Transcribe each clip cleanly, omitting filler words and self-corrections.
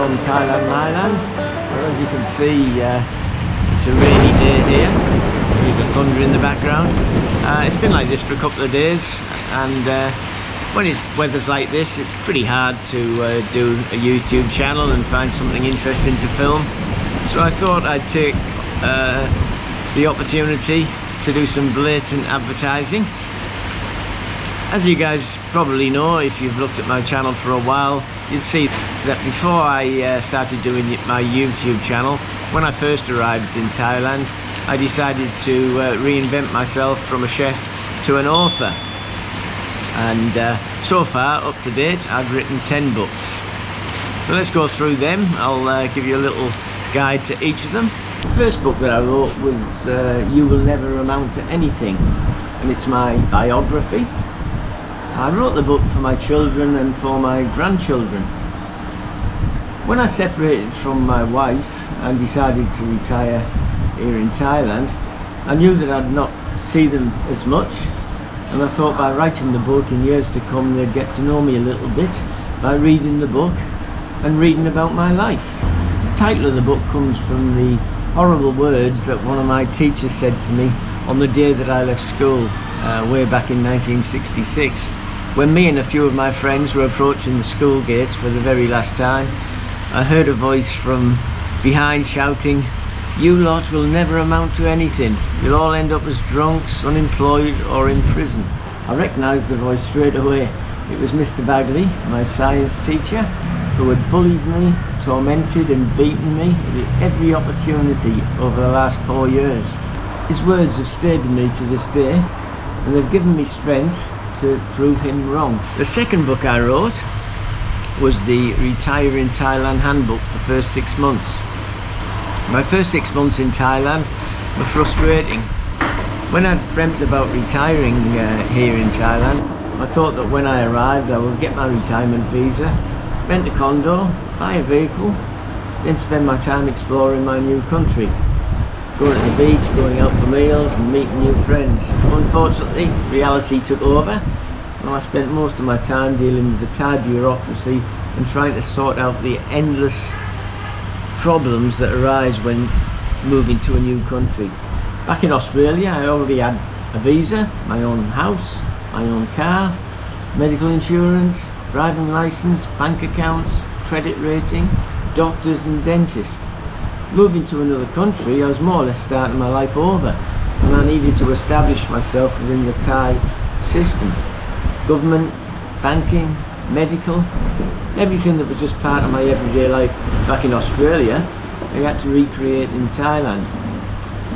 from Thailand, Thailand. Well, as you can see, it's a rainy day here. There's thunder in the background. It's been like this for a couple of days, and when weather's like this, it's pretty hard to do a YouTube channel and find something interesting to film. So I thought I'd take the opportunity to do some blatant advertising. As you guys probably know, if you've looked at my channel for a while, you'd see that before I started doing my YouTube channel, when I first arrived in Thailand, I decided to reinvent myself from a chef to an author. And so far, up to date, I've written 10 books. So let's go through them. I'll give you a little guide to each of them. The first book that I wrote was You Will Never Amount to Anything, and it's my biography. I wrote the book for my children and for my grandchildren. When I separated from my wife and decided to retire here in Thailand, I knew that I'd not see them as much, and I thought by writing the book in years to come they'd get to know me a little bit by reading the book and reading about my life. The title of the book comes from the horrible words that one of my teachers said to me on the day that I left school way back in 1966. When me and a few of my friends were approaching the school gates for the very last time, I heard a voice from behind shouting, "You lot will never amount to anything. You'll all end up as drunks, unemployed or in prison." I recognised the voice straight away. It was Mr. Bagley, my science teacher, who had bullied me, tormented and beaten me at every opportunity over the last 4 years. His words have stayed with me to this day, and they've given me strength to prove him wrong. The second book I wrote was the Retire in Thailand Handbook, the first 6 months. My first 6 months in Thailand were frustrating. When I dreamt about retiring here in Thailand, I thought that when I arrived I would get my retirement visa, rent a condo, buy a vehicle, then spend my time exploring my new country, going to the beach, going out for meals and meeting new friends. Unfortunately, reality took over, and I spent most of my time dealing with the Thai bureaucracy and trying to sort out the endless problems that arise when moving to a new country. Back in Australia, I already had a visa, my own house, my own car, medical insurance, driving license, bank accounts, credit rating, doctors and dentists. Moving to another country, I was more or less starting my life over, and I needed to establish myself within the Thai system. Government, banking, medical, everything that was just part of my everyday life back in Australia, I had to recreate in Thailand.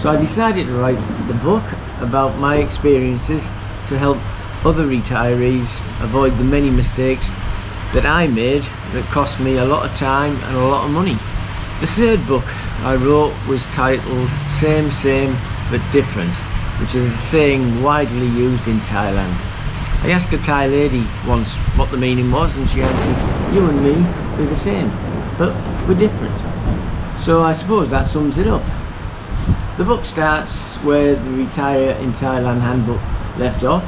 So I decided to write the book about my experiences to help other retirees avoid the many mistakes that I made that cost me a lot of time and a lot of money. The third book I wrote was titled Same Same But Different, which is a saying widely used in Thailand. I asked a Thai lady once what the meaning was, and she answered, "You and me, we're the same, but we're different." So I suppose that sums it up. The book starts where the Retire in Thailand Handbook left off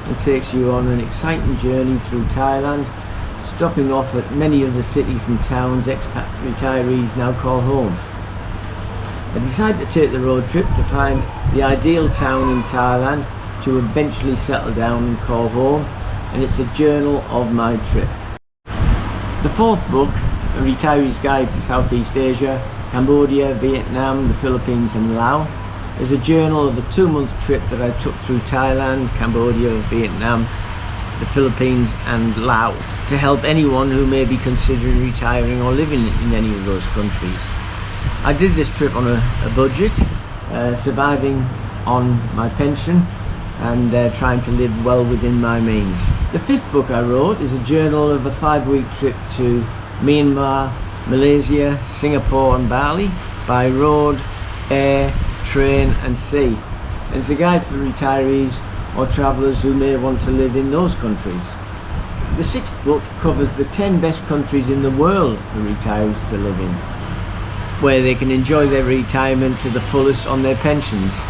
and takes you on an exciting journey through Thailand, stopping off at many of the cities and towns expat retirees now call home. I decided to take the road trip to find the ideal town in Thailand to eventually settle down and call home, and it's a journal of my trip. The fourth book, A Retiree's Guide to Southeast Asia, Cambodia, Vietnam, the Philippines and Laos, is a journal of a 2-month trip that I took through Thailand, Cambodia, Vietnam, the Philippines and Laos to help anyone who may be considering retiring or living in any of those countries. I did this trip on a budget, surviving on my pension and trying to live well within my means. The fifth book I wrote is a journal of a 5-week trip to Myanmar, Malaysia, Singapore and Bali by road, air, train and sea. And it's a guide for retirees or travellers who may want to live in those countries. The sixth book covers the 10 best countries in the world for retirees to live in, where they can enjoy their retirement to the fullest on their pensions.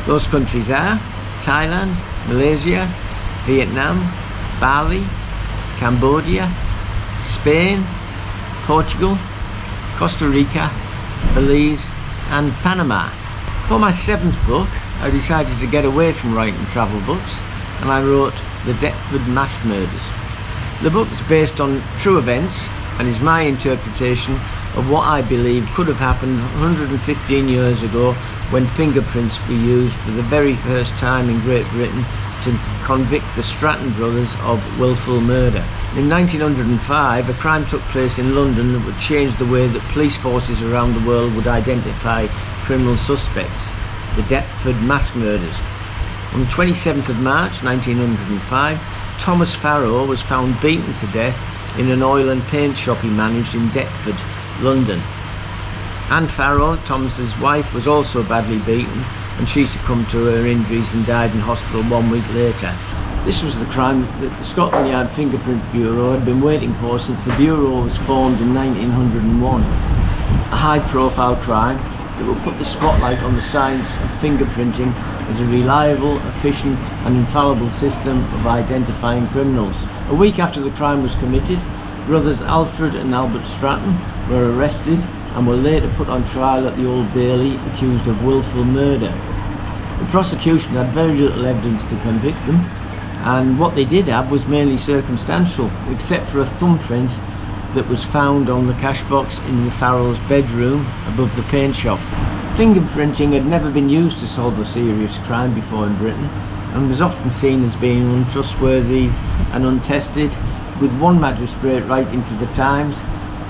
Those countries are Thailand, Malaysia, Vietnam, Bali, Cambodia, Spain, Portugal, Costa Rica, Belize and Panama. For my 7th book, I decided to get away from writing travel books, and I wrote The Deptford Mass Murders. The book is based on true events and is my interpretation of what I believe could have happened 115 years ago when fingerprints were used for the very first time in Great Britain to convict the Stratton brothers of willful murder. In 1905, a crime took place in London that would change the way that police forces around the world would identify criminal suspects, the Deptford Mass Murders. On the 27th of March 1905, Thomas Farrow was found beaten to death in an oil and paint shop he managed in Deptford, London. Anne Farrow, Thomas's wife, was also badly beaten, and she succumbed to her injuries and died in hospital 1 week later. This was the crime that the Scotland Yard Fingerprint Bureau had been waiting for since the Bureau was formed in 1901. A high-profile crime that will put the spotlight on the science of fingerprinting as a reliable, efficient and infallible system of identifying criminals. A week after the crime was committed, brothers Alfred and Albert Stratton were arrested and were later put on trial at the Old Bailey accused of willful murder. The prosecution had very little evidence to convict them, and what they did have was mainly circumstantial, except for a thumbprint that was found on the cash box in the Farrell's bedroom above the paint shop. Fingerprinting had never been used to solve a serious crime before in Britain, and was often seen as being untrustworthy and untested, with one magistrate writing to the Times,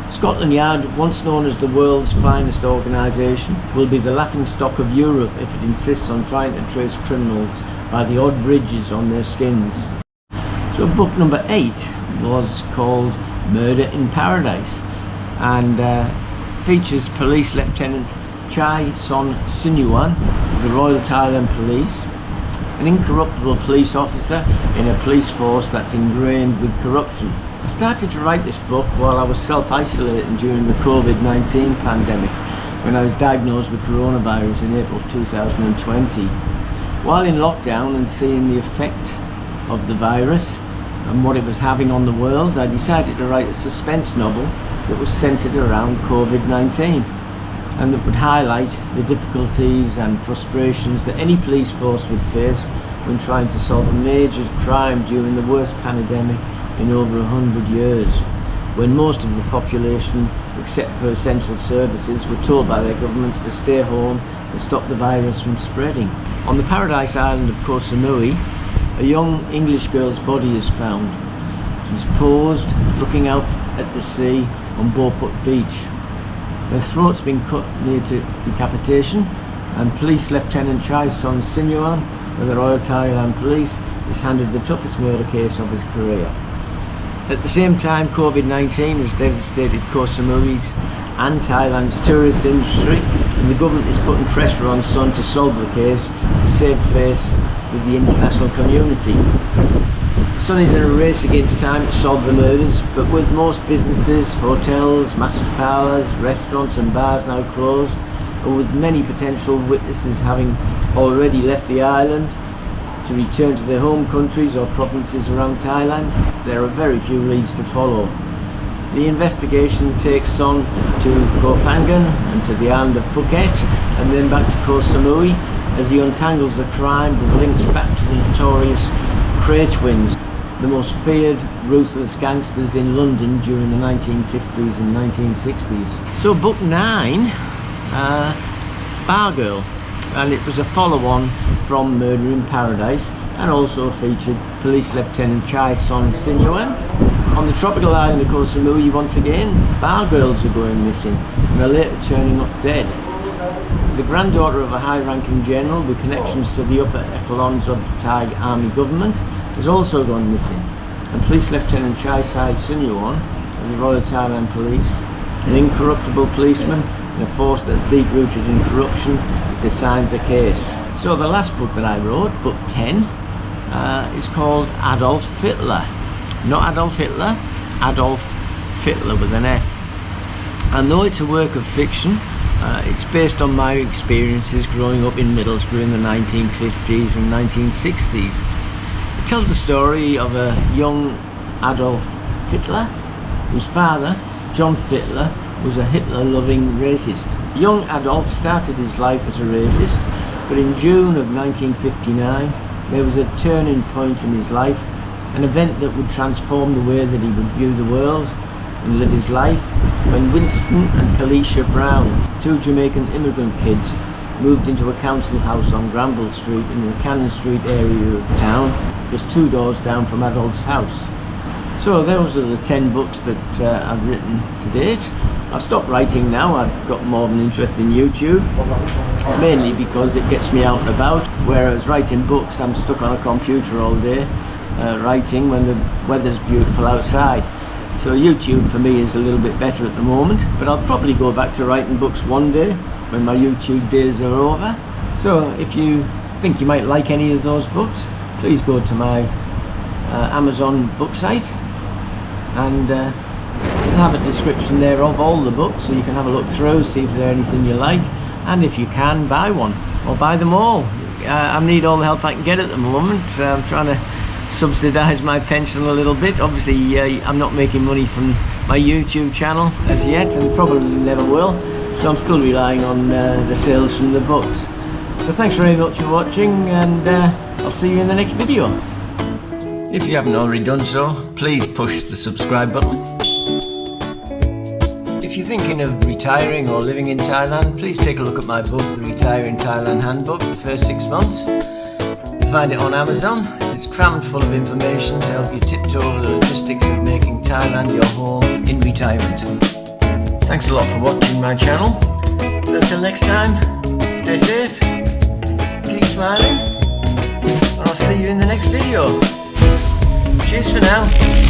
"Scotland Yard, once known as the world's finest organisation, will be the laughingstock of Europe if it insists on trying to trace criminals by the odd ridges on their skins." So book number 8 was called Murder in Paradise, and features Police Lieutenant Chai Son Sinuan of the Royal Thailand Police, an incorruptible police officer in a police force that's ingrained with corruption. I started to write this book while I was self-isolating during the COVID-19 pandemic, when I was diagnosed with coronavirus in April 2020. While in lockdown and seeing the effect of the virus and what it was having on the world, I decided to write a suspense novel that was centered around COVID-19 and that would highlight the difficulties and frustrations that any police force would face when trying to solve a major crime during the worst pandemic in over 100 years, when most of the population, except for essential services, were told by their governments to stay home and stop the virus from spreading. On the paradise island of Koh Samui, a young English girl's body is found. She's posed, looking out at the sea on Beauport Beach. Her throat's been cut near to decapitation, and Police Lieutenant Chai Son Sinuan of the Royal Thailand Police is handed the toughest murder case of his career. At the same time, COVID-19 has devastated Koh Samui's and Thailand's tourist industry, and the government is putting pressure on Son to solve the case to save face with the international community. Son is in a race against time to solve the murders, but with most businesses, hotels, massage parlours, restaurants and bars now closed, and with many potential witnesses having already left the island to return to their home countries or provinces around Thailand, there are very few leads to follow. The investigation takes Son to Koh Phangan and to the island of Phuket, and then back to Koh Samui as he untangles the crime with links back to the notorious Cray twins, the most feared, ruthless gangsters in London during the 1950s and 1960s. So book 9, Bar Girl, and it was a follow-on from Murder in Paradise, and also featured Police Lieutenant Chai Son Sinuan. On the tropical island of Koh Samui, once again, bar girls are going missing and are later turning up dead. The granddaughter of a high-ranking general with connections to the upper echelons of the Thai army government has also gone missing, and Police Lieutenant Chai Sai Sinuan of the Royal Thailand Police, an incorruptible policeman in a force that's deep-rooted in corruption, is assigned the case. So the last book that I wrote, book 10, is called Adolf Hitler. Not Adolf Hitler, Adolf Hitler with an F. And though it's a work of fiction, it's based on my experiences growing up in Middlesbrough in the 1950s and 1960s. It tells the story of a young Adolf Hitler, whose father, John Hitler, was a Hitler-loving racist. Young Adolf started his life as a racist, but in June of 1959 there was a turning point in his life, an event that would transform the way that he would view the world and live his life, when Winston and Kalisha Brown, two Jamaican immigrant kids, moved into a council house on Granville Street in the Cannon Street area of town, just 2 doors down from Adolph's house. So those are the 10 books that I've written to date. I've stopped writing now. I've got more of an interest in YouTube, mainly because it gets me out and about, whereas writing books I'm stuck on a computer all day writing when the weather's beautiful outside. So YouTube for me is a little bit better at the moment, but I'll probably go back to writing books one day when my YouTube days are over. So if you think you might like any of those books, please go to my Amazon book site, and it'll have a description there of all the books, so you can have a look through, see if there's anything you like, and if you can, buy one or buy them all. I need all the help I can get at the moment. I'm trying to subsidise my pension a little bit. Obviously I'm not making money from my YouTube channel as yet, and probably never will, so I'm still relying on the sales from the books. So thanks very much for watching, and I'll see you in the next video. If you haven't already done so, please push the subscribe button. If you're thinking of retiring or living in Thailand, please take a look at my book, The Retiring Thailand Handbook, the first 6 months. You find it on Amazon. It's crammed full of information to help you tiptoe over the logistics of making Thailand your home in retirement. Thanks a lot for watching my channel. So until next time, stay safe, keep smiling, and I'll see you in the next video. Cheers for now.